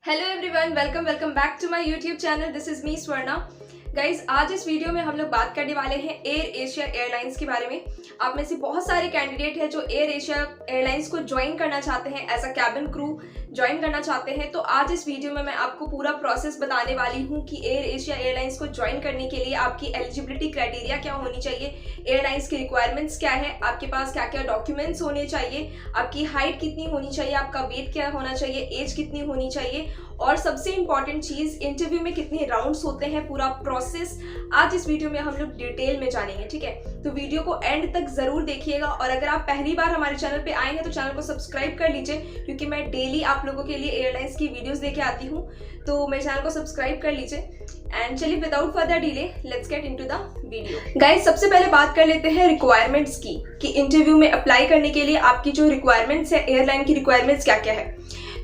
Hello everyone, welcome back to my YouTube channel. This is me Swarna. Guys, आज इस video में हम लोग बात करने वाले हैं एयर एशिया एयरलाइंस के बारे में। आप में से बहुत सारे कैंडिडेट हैं जो एयर एशिया एयरलाइंस को ज्वाइन करना चाहते हैं, as a cabin crew join करना चाहते हैं। तो आज इस वीडियो में मैं आपको पूरा प्रोसेस बताने वाली हूँ कि एयर एशिया एयरलाइंस को ज्वाइन करने के लिए आपकी एलिजिबिलिटी क्राइटेरिया क्या होनी चाहिए, एयरलाइंस की रिक्वायरमेंट्स क्या है, आपके पास क्या क्या डॉक्यूमेंट्स होने चाहिए, आपकी हाइट कितनी होनी चाहिए, आपका वेट क्या होना चाहिए, एज कितनी होनी चाहिए, और सबसे इंपॉर्टेंट चीज इंटरव्यू में कितने राउंड्स होते हैं, पूरा प्रोसेस आज इस वीडियो में हम लोग डिटेल में जानेंगे। ठीक है, तो वीडियो को एंड तक जरूर देखिएगा। और अगर आप पहली बार हमारे चैनल पे आए हैं तो चैनल को सब्सक्राइब कर लीजिए, क्योंकि मैं डेली आप लोगों के लिए एयरलाइंस की वीडियोस लेके आती हूँ। तो मेरे चैनल को सब्सक्राइब कर लीजिए। एंड चलिए without further delay let's get into the video. Guys, सबसे पहले बात कर लेते हैं रिक्वायरमेंट्स की, कि इंटरव्यू में अप्लाई करने के लिए आपकी जो रिक्वायरमेंट्स है, एयरलाइन की रिक्वायरमेंट्स क्या क्या है।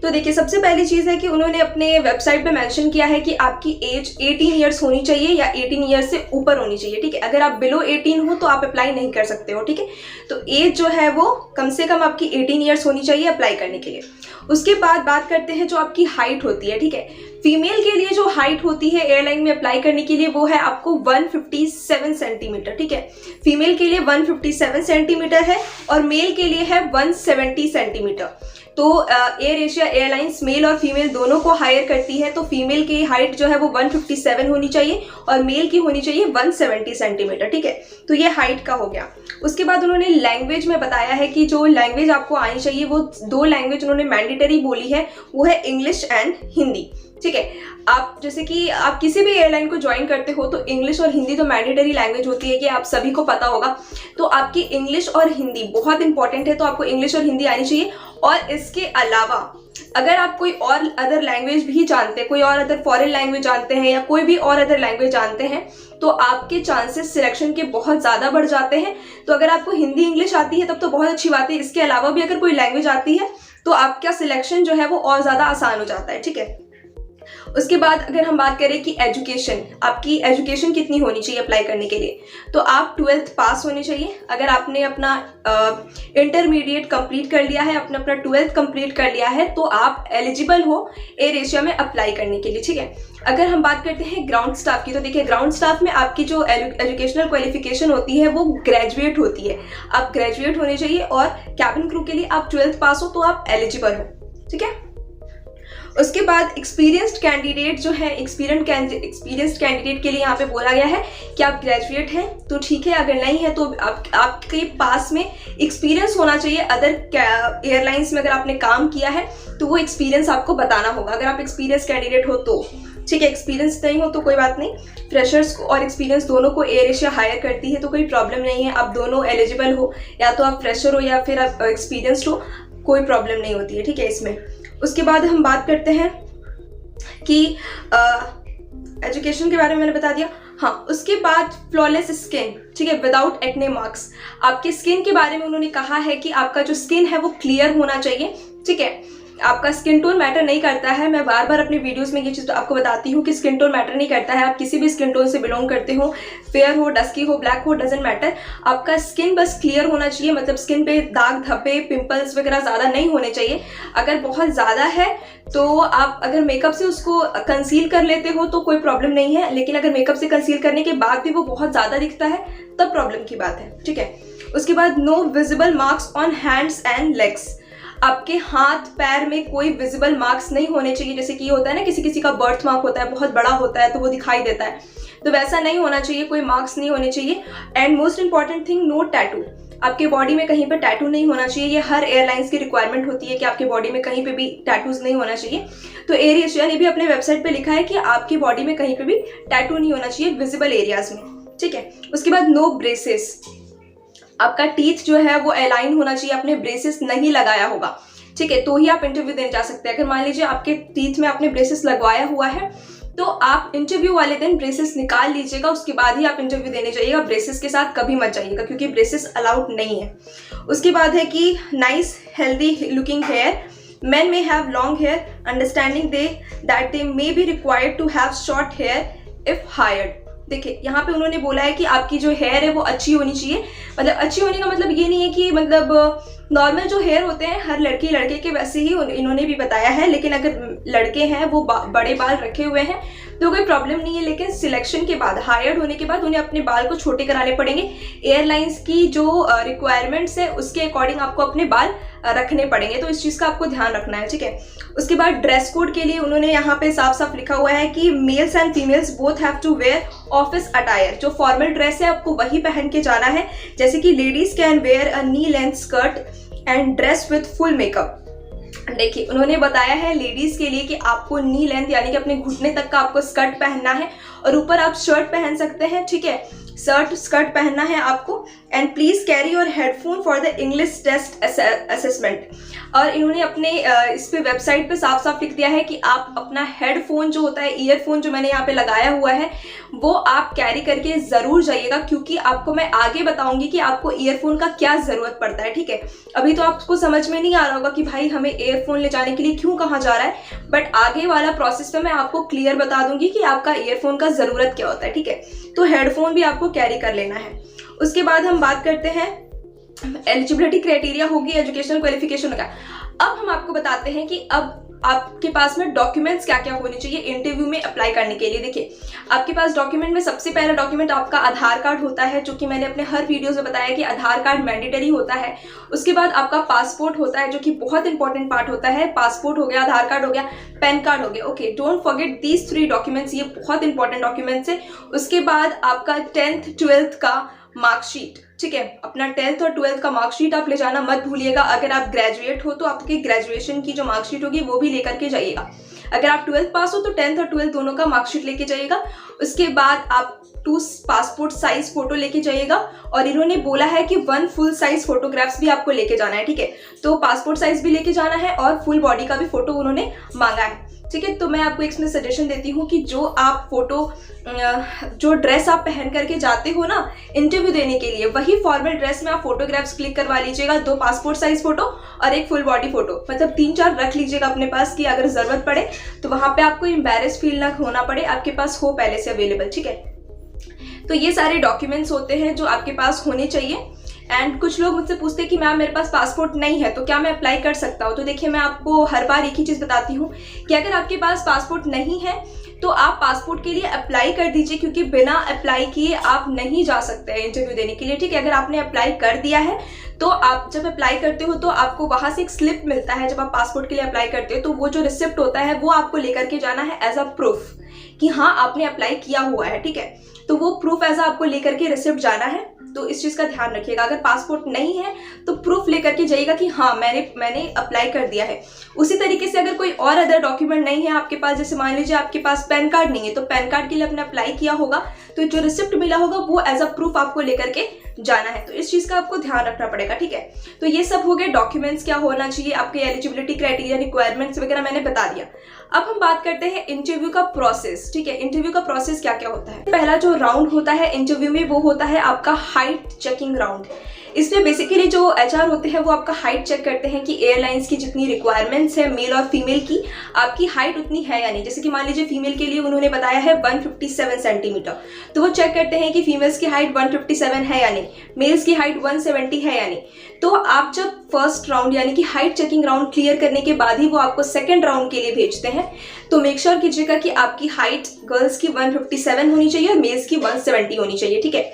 तो देखिए, सबसे पहली चीज है कि उन्होंने अपने वेबसाइट पे मेंशन किया है कि आपकी एज 18 इयर्स होनी चाहिए या 18 इयर्स से ऊपर होनी चाहिए। ठीक है, अगर आप बिलो 18 हो तो आप अप्लाई नहीं कर सकते हो। ठीक है, तो एज जो है वो कम से कम आपकी 18 इयर्स होनी चाहिए अप्लाई करने के लिए। उसके बाद बात करते हैं जो आपकी हाइट होती है। ठीक है, फीमेल के लिए जो हाइट होती है एयरलाइन में अप्लाई करने के लिए वो है आपको 157 सेंटीमीटर। ठीक है, फीमेल के लिए 157 सेंटीमीटर है और मेल के लिए है 170 सेंटीमीटर। तो एयर एशिया एयरलाइंस मेल और फीमेल दोनों को हायर करती है। तो फीमेल की हाइट जो है वो 157 होनी चाहिए और मेल की होनी चाहिए 170 सेंटीमीटर। ठीक है, तो ये हाइट का हो गया। उसके बाद उन्होंने लैंग्वेज में बताया है कि जो लैंग्वेज आपको आनी चाहिए वो दो लैंग्वेज उन्होंने मैंडेटरी बोली है, वो है इंग्लिश एंड हिंदी। ठीक है, आप जैसे कि आप किसी भी एयरलाइन को ज्वाइन करते हो तो इंग्लिश और हिंदी तो मैंडेटरी लैंग्वेज होती है, कि आप सभी को पता होगा। तो आपकी इंग्लिश और हिंदी बहुत इंपॉर्टेंट है, तो आपको इंग्लिश और हिंदी आनी चाहिए। और इसके अलावा अगर आप कोई और अदर लैंग्वेज भी जानते हैं, कोई और अदर फॉरेन लैंग्वेज जानते हैं या कोई भी और अदर लैंग्वेज जानते हैं, तो आपके चांसेस सिलेक्शन के बहुत ज़्यादा बढ़ जाते हैं। तो अगर आपको हिंदी इंग्लिश आती है तब तो बहुत अच्छी बात है। इसके अलावा भी अगर कोई लैंग्वेज आती है तो आपका सिलेक्शन जो है वो और ज़्यादा आसान हो जाता है। ठीक है, उसके बाद अगर हम बात करें कि एजुकेशन, आपकी एजुकेशन कितनी होनी चाहिए अप्लाई करने के लिए, तो आप 12th पास होने चाहिए। अगर आपने अपना इंटरमीडिएट कंप्लीट कर लिया है, अपना 12th कंप्लीट कर लिया है, तो आप एलिजिबल हो एयर एशिया में अप्लाई करने के लिए। ठीक है, अगर हम बात करते हैं ग्राउंड स्टाफ की, तो देखिए ग्राउंड स्टाफ में आपकी जो एजुकेशनल क्वालिफिकेशन होती है वो ग्रेजुएट होती है। आप ग्रेजुएट होने चाहिए और कैबिन क्रू के लिए आप 12th पास हो तो आप एलिजिबल हो। ठीक है, उसके बाद एक्सपीरियंस्ड कैंडिडेट जो है, एक्सपीरियंस्ड कैंडिडेट के लिए यहाँ पे बोला गया है कि आप ग्रेजुएट हैं तो ठीक है, अगर नहीं है तो आपके पास में एक्सपीरियंस होना चाहिए। अदर एयरलाइंस में अगर आपने काम किया है तो वो एक्सपीरियंस आपको बताना होगा, अगर आप एक्सपीरियंस कैंडिडेट हो तो। ठीक है, एक्सपीरियंस नहीं हो तो कोई बात नहीं, फ्रेशर्स को और एक्सपीरियंस दोनों को एयर एशिया हायर करती है, तो कोई प्रॉब्लम नहीं है। आप दोनों एलिजिबल हो, या तो आप फ्रेशर हो या फिर आप एक्सपीरियंस्ड हो, कोई प्रॉब्लम नहीं होती है। ठीक है, इसमें उसके बाद हम बात करते हैं कि एजुकेशन के बारे में मैंने बता दिया। हाँ, उसके बाद फ्लॉलेस स्किन, ठीक है, विदाउट एक्ने मार्क्स। आपके स्किन के बारे में उन्होंने कहा है कि आपका जो स्किन है वो क्लियर होना चाहिए। ठीक है, आपका स्किन टोन मैटर नहीं करता है। मैं बार बार अपने वीडियोस में ये चीज़ आपको बताती हूँ कि स्किन टोन मैटर नहीं करता है। आप किसी भी स्किन टोन से बिलोंग करते हो, फेयर हो, डस्की हो, ब्लैक हो, डजेंट मैटर। आपका स्किन बस क्लियर होना चाहिए, मतलब स्किन पे दाग धब्बे, पिंपल्स वगैरह ज़्यादा नहीं होने चाहिए। अगर बहुत ज़्यादा है तो आप अगर मेकअप से उसको कंसील कर लेते हो तो कोई प्रॉब्लम नहीं है, लेकिन अगर मेकअप से कंसील करने के बाद भी वो बहुत ज़्यादा दिखता है तब प्रॉब्लम की बात है। ठीक है, उसके बाद no visible marks on hands and legs. आपके हाथ पैर में कोई विजिबल मार्क्स नहीं होने चाहिए। जैसे कि ये होता है ना, किसी किसी का बर्थ मार्क होता है, बहुत बड़ा होता है तो वो दिखाई देता है, तो वैसा नहीं होना चाहिए, कोई मार्क्स नहीं होने चाहिए। And most important thing, no tattoo. आपके बॉडी में कहीं पर टैटू नहीं होना चाहिए। ये हर एयरलाइंस की रिक्वायरमेंट होती है कि आपके बॉडी में कहीं पे भी टैटूज नहीं होना चाहिए। तो एयर एशिया ने भी अपने वेबसाइट पे लिखा है कि आपकी बॉडी में कहीं पे भी टैटू नहीं होना चाहिए विजिबल एरियाज में। ठीक है, उसके बाद नो ब्रेसेस। आपका टीथ जो है वो अलाइन होना चाहिए, आपने ब्रेसेस नहीं लगाया होगा। ठीक है, तो ही आप इंटरव्यू देने जा सकते हैं। अगर मान लीजिए आपके टीथ में आपने ब्रेसेस लगवाया हुआ है तो आप इंटरव्यू वाले दिन ब्रेसेस निकाल लीजिएगा, उसके बाद ही आप इंटरव्यू देने जाइएगा। ब्रेसेस के साथ कभी मत जाइएगा, क्योंकि ब्रेसेस अलाउड नहीं है। उसके बाद है कि nice healthy looking hair. Men may have long hair, understanding that they may be required to have short hair if hired. देखिए यहाँ पे उन्होंने बोला है कि आपकी जो हेयर है वो अच्छी होनी चाहिए। मतलब अच्छी होने का मतलब ये नहीं है कि मतलब नॉर्मल जो हेयर होते हैं हर लड़की लड़के के वैसे ही इन्होंने भी बताया है, लेकिन अगर लड़के हैं वो बड़े बाल रखे हुए हैं तो कोई प्रॉब्लम नहीं है, लेकिन सिलेक्शन के बाद, हायर्ड होने के बाद उन्हें अपने बाल को छोटे कराने पड़ेंगे। एयरलाइंस की जो रिक्वायरमेंट्स है उसके अकॉर्डिंग आपको अपने बाल रखने पड़ेंगे, तो इस चीज़ का आपको ध्यान रखना है, ठीक है। उसके बाद ड्रेस कोड के लिए उन्होंने यहाँ पे साफ साफ लिखा हुआ है कि males and females both have to wear office attire. जो फॉर्मल ड्रेस है आपको वही पहन के जाना है, जैसे कि ladies can wear a knee length skirt and dress with full makeup. देखिए उन्होंने बताया है लेडीज के लिए कि आपको नी लेंथ यानी कि अपने घुटने तक का आपको स्कर्ट पहनना है और ऊपर आप शर्ट पहन सकते हैं, ठीक है, शर्ट स्कर्ट पहनना है आपको। And please carry your headphone for the English test assessment. और इन्होंने अपने इस पे वेबसाइट पे साफ साफ लिख दिया है कि आप अपना हेडफोन जो होता है, ईयरफोन जो मैंने यहाँ पे लगाया हुआ है, वो आप कैरी करके ज़रूर जाइएगा, क्योंकि आपको मैं आगे बताऊंगी कि आपको ईयरफोन का क्या ज़रूरत पड़ता है, ठीक है। अभी तो आपको समझ में नहीं आ रहा होगा कि भाई हमें ईयरफोन ले जाने के लिए क्यों कहा जा रहा है, बट आगे वाला प्रोसेस में मैं आपको क्लियर बता दूंगी कि आपका ईयरफोन का ज़रूरत क्या होता है, ठीक है। तो हेडफोन भी आपको कैरी कर लेना है। उसके बाद हम बात करते हैं एलिजिबिलिटी क्राइटेरिया होगी, एजुकेशनल क्वालिफिकेशन होगा। अब हम आपको बताते हैं कि अब आपके पास में डॉक्यूमेंट्स क्या क्या होने चाहिए इंटरव्यू में अप्लाई करने के लिए। देखिए आपके पास डॉक्यूमेंट में सबसे पहला डॉक्यूमेंट आपका आधार कार्ड होता है, जो कि मैंने अपने हर वीडियोस में बताया कि आधार कार्ड मैंडेटरी होता है। उसके बाद आपका पासपोर्ट होता है, जो कि बहुत इंपॉर्टेंट पार्ट होता है। पासपोर्ट हो गया, आधार कार्ड हो गया, पैन कार्ड हो गया, okay, don't forget these 3 documents, ये बहुत इंपॉर्टेंट डॉक्यूमेंट्स है। उसके बाद आपका 10th 12th का मार्कशीट, ठीक है, अपना 10th और 12th का मार्कशीट आप ले जाना मत भूलिएगा। अगर आप ग्रेजुएट हो तो आपकी ग्रेजुएशन की जो मार्कशीट होगी वो भी लेकर के जाइएगा। अगर आप 12th पास हो तो 10th और 12th दोनों का मार्कशीट लेके जाइएगा। उसके बाद आप 2 पासपोर्ट साइज फोटो लेके जाइएगा, और इन्होंने बोला है कि 1 फुल साइज फोटोग्राफ्स भी आपको लेके जाना है, ठीक है। तो पासपोर्ट साइज भी लेके जाना है और फुल बॉडी का भी फोटो उन्होंने मांगा है, ठीक है। तो मैं आपको इसमें सजेशन देती हूँ कि जो आप फोटो, जो ड्रेस आप पहन करके जाते हो ना इंटरव्यू देने के लिए, वही फॉर्मल ड्रेस में आप फोटोग्राफ्स क्लिक करवा लीजिएगा, 2 पासपोर्ट साइज फोटो और 1 फुल बॉडी फोटो, मतलब 3-4 रख लीजिएगा अपने पास कि अगर जरूरत पड़े तो वहां पे आपको एम्बैरेस फील ना होना पड़े, आपके पास हो पहले से अवेलेबल, ठीक है। तो ये सारे डॉक्यूमेंट्स होते हैं जो आपके पास होने चाहिए। एंड कुछ लोग मुझसे पूछते हैं कि मैम मेरे पास पासपोर्ट नहीं है तो क्या मैं अप्लाई कर सकता हूँ। तो देखिए मैं आपको हर बार एक ही चीज़ बताती हूँ कि अगर आपके पास पासपोर्ट नहीं है तो आप पासपोर्ट के लिए अप्लाई कर दीजिए, क्योंकि बिना अप्लाई किए आप नहीं जा सकते हैं इंटरव्यू देने के लिए, ठीक है। अगर आपने अप्लाई कर दिया है तो आप जब अप्लाई करते हो तो आपको वहाँ से एक स्लिप मिलता है, जब आप पासपोर्ट के लिए अप्लाई करते हो तो वो जो रिसिप्ट होता है वो आपको लेकर के जाना है एज अ प्रूफ कि हाँ आपने अप्लाई किया हुआ है, ठीक है। तो वो प्रूफ एज आपको लेकर के रिसिप्ट जाना है, तो इस चीज़ का ध्यान रखिएगा। अगर पासपोर्ट नहीं है तो प्रूफ लेकर के जाइएगा कि हाँ मैंने अप्लाई कर दिया है। उसी तरीके से अगर कोई और अदर डॉक्यूमेंट नहीं है आपके पास, जैसे मान लीजिए आपके पास पैन कार्ड नहीं है तो पैन कार्ड के लिए आपने अप्लाई किया होगा तो जो रिसिप्ट मिला होगा वो एज अ प्रूफ आपको लेकर के जाना है। तो इस चीज़ का आपको ध्यान रखना पड़ेगा, ठीक है। तो ये सब हो गए डॉक्यूमेंट्स क्या होना चाहिए, आपके एलिजिबिलिटी क्राइटेरिया, रिक्वायरमेंट्स वगैरह मैंने बता दिया। अब हम बात करते हैं इंटरव्यू का प्रोसेस, ठीक है। इंटरव्यू का प्रोसेस क्या क्या होता है। पहला जो राउंड होता है इंटरव्यू में वो होता है आपका हाइट चेकिंग राउंड। इसमें बेसिकली जो HR होते हैं वो आपका हाइट चेक करते हैं कि एयरलाइंस की जितनी रिक्वायरमेंट्स है मेल और फीमेल की, आपकी हाइट उतनी है या नहीं। जैसे कि मान लीजिए फीमेल के लिए उन्होंने बताया है 157 सेंटीमीटर, तो वो चेक करते हैं कि फीमेल्स की हाइट 157 है या नहीं, मेल्स की हाइट 170 है या नहीं। तो आप जब फर्स्ट राउंड यानी कि हाइट चेकिंग राउंड क्लियर करने के बाद ही वो आपको सेकेंड राउंड के लिए भेजते हैं। तो मेक श्योर कीजिएगा कि आपकी हाइट गर्ल्स की 157 होनी चाहिए और मेल्स की 170 होनी चाहिए, ठीक है।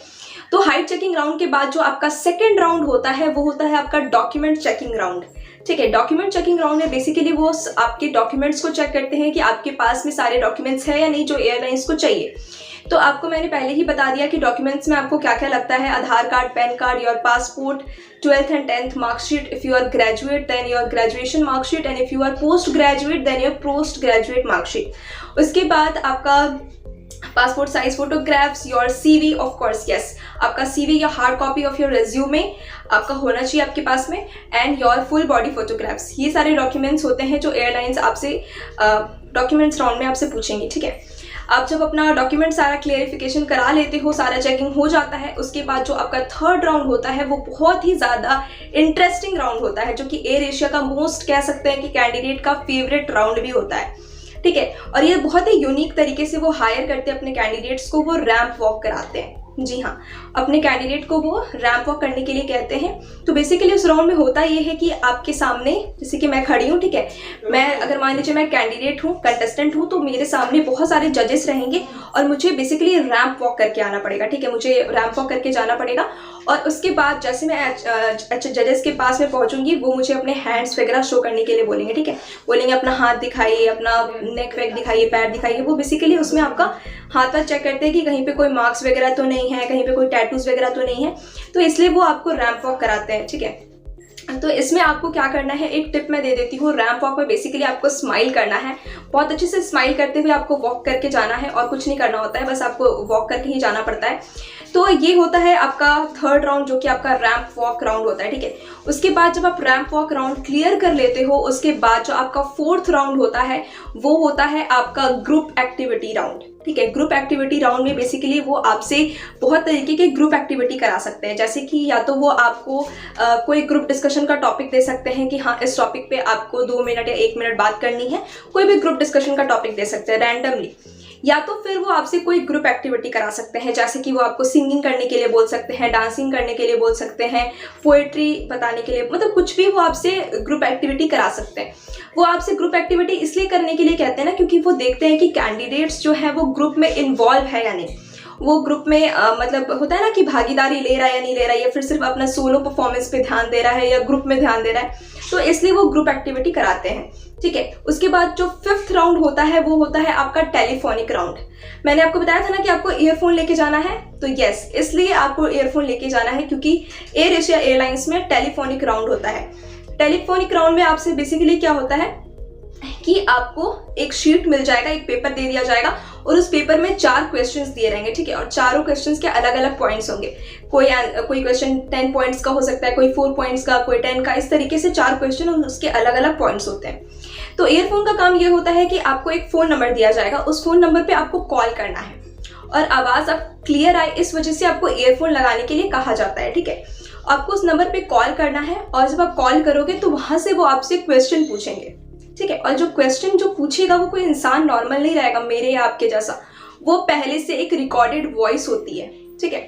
तो हाइट चेकिंग राउंड के बाद जो आपका सेकंड राउंड होता है वो होता है आपका डॉक्यूमेंट चेकिंग राउंड, ठीक है। डॉक्यूमेंट चेकिंग राउंड में बेसिकली वो आपके डॉक्यूमेंट्स को चेक करते हैं कि आपके पास में सारे डॉक्यूमेंट्स है या नहीं जो एयरलाइंस को चाहिए। तो आपको मैंने पहले ही बता दिया कि डॉक्यूमेंट्स में आपको क्या क्या लगता है, Aadhaar card, pan card, your passport, 12th and 10th marksheet, if you are graduate then your graduation marksheet, and if you are post graduate then your post graduate marksheet. उसके बाद आपका passport size photographs, your CV of course, yes, आपका CV या hard copy of your resume आपका होना चाहिए आपके पास में, and your full body photographs. ये सारे डॉक्यूमेंट्स होते हैं जो एयरलाइंस आपसे डॉक्यूमेंट्स राउंड में आपसे पूछेंगे, ठीक है। आप जब अपना डॉक्यूमेंट सारा क्लियरिफिकेशन करा लेते हो, सारा चेकिंग हो जाता है, उसके बाद जो आपका थर्ड राउंड होता है वो बहुत ही ज़्यादा इंटरेस्टिंग राउंड होता है, जो कि एयर एशिया का मोस्ट कह सकते हैं कि कैंडिडेट का फेवरेट राउंड भी होता है, ठीक है। और ये बहुत ही यूनिक तरीके से वो हायर करते हैं अपने कैंडिडेट्स को, वो रैंप वॉक कराते हैं। जी हाँ, अपने कैंडिडेट को वो रैंप वॉक करने के लिए कहते हैं। तो बेसिकली उस राउंड में होता ये है कि आपके सामने, जैसे कि मैं खड़ी हूँ, ठीक है, मैं अगर मान लीजिए मैं कैंडिडेट हूँ, कंटेस्टेंट हूँ, तो मेरे सामने बहुत सारे जजेस रहेंगे और मुझे बेसिकली रैंप वॉक करके आना पड़ेगा, ठीक है, मुझे रैंप वॉक करके जाना पड़ेगा। और उसके बाद जैसे मैं जजेस के पास में पहुंचूंगी, वो मुझे अपने हैंड्स वगैरह शो करने के लिए बोलेंगे, ठीक है, बोलेंगे अपना हाथ दिखाइए, अपना नेक वेक दिखाइए, पैर दिखाइए। वो बेसिकली उसमें आपका हाथ वाथ चेक करते हैं कि कहीं पे कोई मार्क्स वगैरह तो नहीं है, कहीं पे कोई टैटूज वगैरह तो नहीं है, तो इसलिए वो आपको रैंप वॉक कराते हैं, ठीक है। तो इसमें आपको क्या करना है, एक टिप मैं दे देती हूँ। रैंप वॉक में बेसिकली आपको स्माइल करना है, बहुत अच्छे से स्माइल करते हुए आपको वॉक करके जाना है और कुछ नहीं करना होता है, बस आपको वॉक करके ही जाना पड़ता है। तो ये होता है आपका थर्ड राउंड, जो कि आपका रैंप वॉक राउंड होता है, ठीक है। उसके बाद जब आप रैंप वॉक राउंड क्लियर कर लेते हो, उसके बाद जो आपका फोर्थ राउंड होता है वो होता है आपका ग्रुप एक्टिविटी राउंड, ठीक है। ग्रुप एक्टिविटी राउंड में बेसिकली वो आपसे बहुत तरीके के ग्रुप एक्टिविटी करा सकते हैं, जैसे कि या तो वो आपको कोई ग्रुप डिस्कशन का टॉपिक दे सकते हैं कि हाँ इस टॉपिक पे आपको 2 मिनट या 1 मिनट बात करनी है, कोई भी ग्रुप डिस्कशन का टॉपिक दे सकते हैं रैंडमली। या तो फिर वो आपसे कोई ग्रुप एक्टिविटी करा सकते हैं, जैसे कि वो आपको सिंगिंग करने के लिए बोल सकते हैं, डांसिंग करने के लिए बोल सकते हैं, पोएट्री बताने के लिए, मतलब कुछ भी वो आपसे ग्रुप एक्टिविटी करा सकते हैं। वो आपसे ग्रुप एक्टिविटी इसलिए करने के लिए कहते हैं ना, क्योंकि वो देखते हैं कि कैंडिडेट्स जो है वो ग्रुप में इन्वॉल्व है या नहीं, वो ग्रुप में मतलब होता है ना कि भागीदारी ले रहा है या नहीं ले रहा है, या फिर सिर्फ अपना सोलो परफॉर्मेंस पे ध्यान दे रहा है या ग्रुप में ध्यान दे रहा है, तो इसलिए वो ग्रुप एक्टिविटी कराते हैं, ठीक है। उसके बाद जो फिफ्थ राउंड होता है वो होता है आपका टेलीफोनिक राउंड। मैंने आपको बताया था ना कि आपको ईयरफोन लेके जाना है, तो यस, इसलिए आपको ईयरफोन लेके जाना है, क्योंकि एयर एशिया एयरलाइंस में टेलीफोनिक राउंड होता है। टेलीफोनिक राउंड में आपसे बेसिकली क्या होता है कि आपको एक शीट मिल जाएगा, एक पेपर दे दिया जाएगा और उस पेपर में 4 क्वेश्चंस दिए रहेंगे, ठीक है, और चारों क्वेश्चंस के अलग अलग पॉइंट्स होंगे। कोई क्वेश्चन 10 पॉइंट्स का हो सकता है, कोई 4 पॉइंट्स का, कोई 10 का, इस तरीके से 4 क्वेश्चन और उसके अलग अलग पॉइंट्स होते हैं। तो ईयरफोन का काम ये होता है कि आपको एक फ़ोन नंबर दिया जाएगा, उस फ़ोन नंबर पर आपको कॉल करना है और आवाज़ अब क्लियर आए, इस वजह से आपको ईयरफोन लगाने के लिए कहा जाता है, ठीक है। आपको उस नंबर पे कॉल करना है और जब आप कॉल करोगे तो वहाँ से वो आपसे क्वेश्चन पूछेंगे, ठीक है। और जो क्वेश्चन जो पूछेगा वो कोई इंसान नॉर्मल नहीं रहेगा मेरे या आपके जैसा, वो पहले से एक रिकॉर्डेड वॉइस होती है, ठीक है,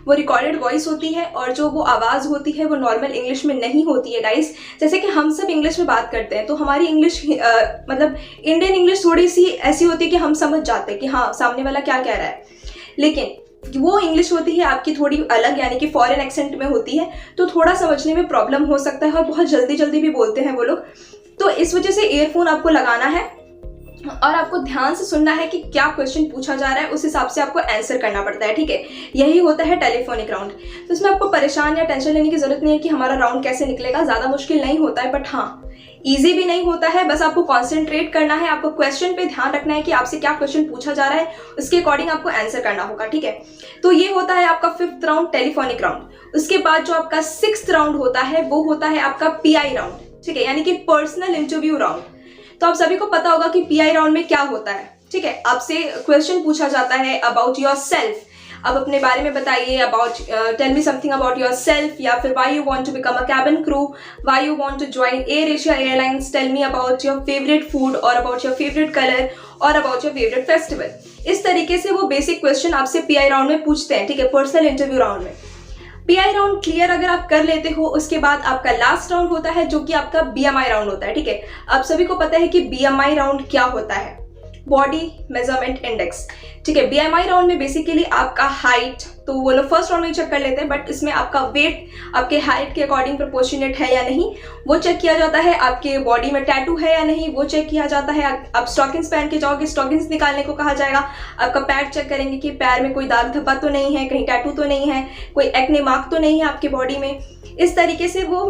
वो रिकॉर्डेड वॉइस होती है और जो वो आवाज़ होती है वो नॉर्मल इंग्लिश में नहीं होती है गाइस। जैसे कि हम सब इंग्लिश में बात करते हैं तो हमारी इंग्लिश मतलब इंडियन इंग्लिश थोड़ी सी ऐसी होती है कि हम समझ जाते हैं कि हाँ सामने वाला क्या कह रहा है, लेकिन वो इंग्लिश होती है आपकी थोड़ी अलग, यानी कि फॉरेन एक्सेंट में होती है, तो थोड़ा समझने में प्रॉब्लम हो सकता है और बहुत जल्दी जल्दी भी बोलते हैं वो लोग। तो इस वजह से ईयरफोन आपको लगाना है और आपको ध्यान से सुनना है कि क्या क्वेश्चन पूछा जा रहा है, उस हिसाब से आपको आंसर करना पड़ता है, ठीक है। यही होता है टेलीफोनिक राउंड। तो इसमें आपको परेशान या टेंशन लेने की जरूरत नहीं है कि हमारा राउंड कैसे निकलेगा, ज़्यादा मुश्किल नहीं होता है, बट हाँ ईजी भी नहीं होता है। बस आपको कॉन्सेंट्रेट करना है, आपको क्वेश्चन पे ध्यान रखना है कि आपसे क्या क्वेश्चन पूछा जा रहा है, उसके अकॉर्डिंग आपको आंसर करना होगा, ठीक है। तो ये होता है आपका फिफ्थ राउंड, टेलीफोनिक राउंड। उसके बाद जो आपका सिक्स्थ राउंड होता है वो होता है आपका PI राउंड, ठीक है, यानी कि पर्सनल इंटरव्यू राउंड। तो आप सभी को पता होगा कि PI राउंड में क्या होता है, ठीक है। आपसे क्वेश्चन पूछा जाता है अबाउट योर सेल्फ, अब अपने बारे में बताइए, about tell me something about your self, या फिर why you want to become a cabin crew, why you want to join Air Asia airlines, tell me about your favourite food और about your favourite colour और about your favourite festival. इस तरीके से वो basic question आपसे PI round में पूछते हैं, ठीक है, पर्सनल इंटरव्यू राउंड में। PI राउंड क्लियर अगर आप कर लेते हो, उसके बाद आपका लास्ट राउंड होता है जो कि आपका BMI राउंड होता है, ठीक है। आप सभी को पता है कि BMI राउंड क्या होता है, बॉडी मेजरमेंट इंडेक्स, ठीक है। BMI राउंड में बेसिकली आपका हाइट, तो वो लोग फर्स्ट राउंड में चेक कर लेते हैं, बट इसमें आपका वेट आपके हाइट के अकॉर्डिंग प्रोपोर्शनेट है या नहीं वो चेक किया जाता है, आपके बॉडी में टैटू है या नहीं वो चेक किया जाता है। आप स्टॉकिंग्स पहन के जाओगे, स्टॉकिंग्स निकालने को कहा जाएगा। आपका पैर चेक करेंगे कि पैर में कोई दाग धब्बा तो नहीं है, कहीं टैटू तो नहीं है, कोई एक्ने मार्क तो नहीं है आपकी बॉडी में। इस तरीके से वो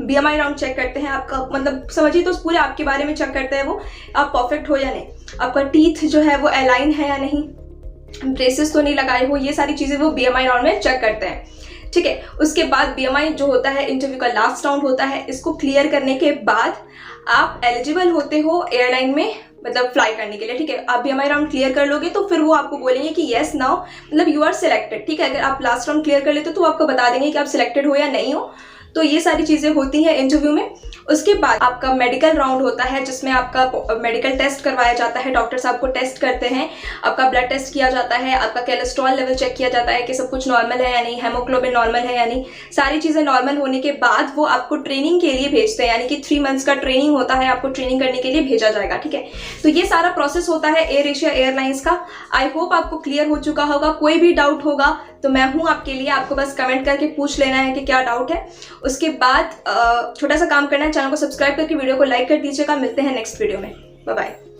BMI राउंड चेक करते हैं आपका, मतलब समझिए तो पूरे आपके बारे में चेक करते हैं वो, आप परफेक्ट हो या नहीं, आपका टीथ जो है वो अलाइन है या नहीं, ब्रेसेस तो नहीं लगाए हो, ये सारी चीज़ें वो BMI राउंड में चेक करते हैं, ठीक है। उसके बाद BMI जो होता है इंटरव्यू का लास्ट राउंड होता है। इसको क्लियर करने के बाद आप एलिजिबल होते हो एयरलाइन में मतलब फ्लाई करने के लिए, ठीक है। आप BMI राउंड क्लियर कर लोगे तो फिर वो आपको बोलेंगे कि येस नाउ मतलब यू आर सिलेक्टेड, ठीक है। अगर आप लास्ट राउंड क्लियर कर लेते हो तो आपको बता देंगे कि आप सिलेक्टेड हो या नहीं हो। तो ये सारी चीज़ें होती हैं इंटरव्यू में। उसके बाद आपका मेडिकल राउंड होता है जिसमें आपका मेडिकल टेस्ट करवाया जाता है, डॉक्टर्स आपको टेस्ट करते हैं, आपका ब्लड टेस्ट किया जाता है, आपका कोलेस्ट्रॉल लेवल चेक किया जाता है कि सब कुछ नॉर्मल है या नहीं, हेमोग्लोबिन नॉर्मल है या नहीं। सारी चीज़ें नॉर्मल होने के बाद वो आपको ट्रेनिंग के लिए भेजते हैं, यानी कि 3 मंथ्स का ट्रेनिंग होता है, आपको ट्रेनिंग करने के लिए भेजा जाएगा। ठीक है, तो ये सारा प्रोसेस होता है एयर एशिया एयरलाइंस का। आई होप आपको क्लियर हो चुका होगा। कोई भी डाउट होगा तो मैं हूँ आपके लिए, आपको बस कमेंट करके पूछ लेना है कि क्या डाउट है। उसके बाद छोटा सा काम करना है, चैनल को सब्सक्राइब करके वीडियो को लाइक कर दीजिएगा। मिलते हैं नेक्स्ट वीडियो में, बाय बाय।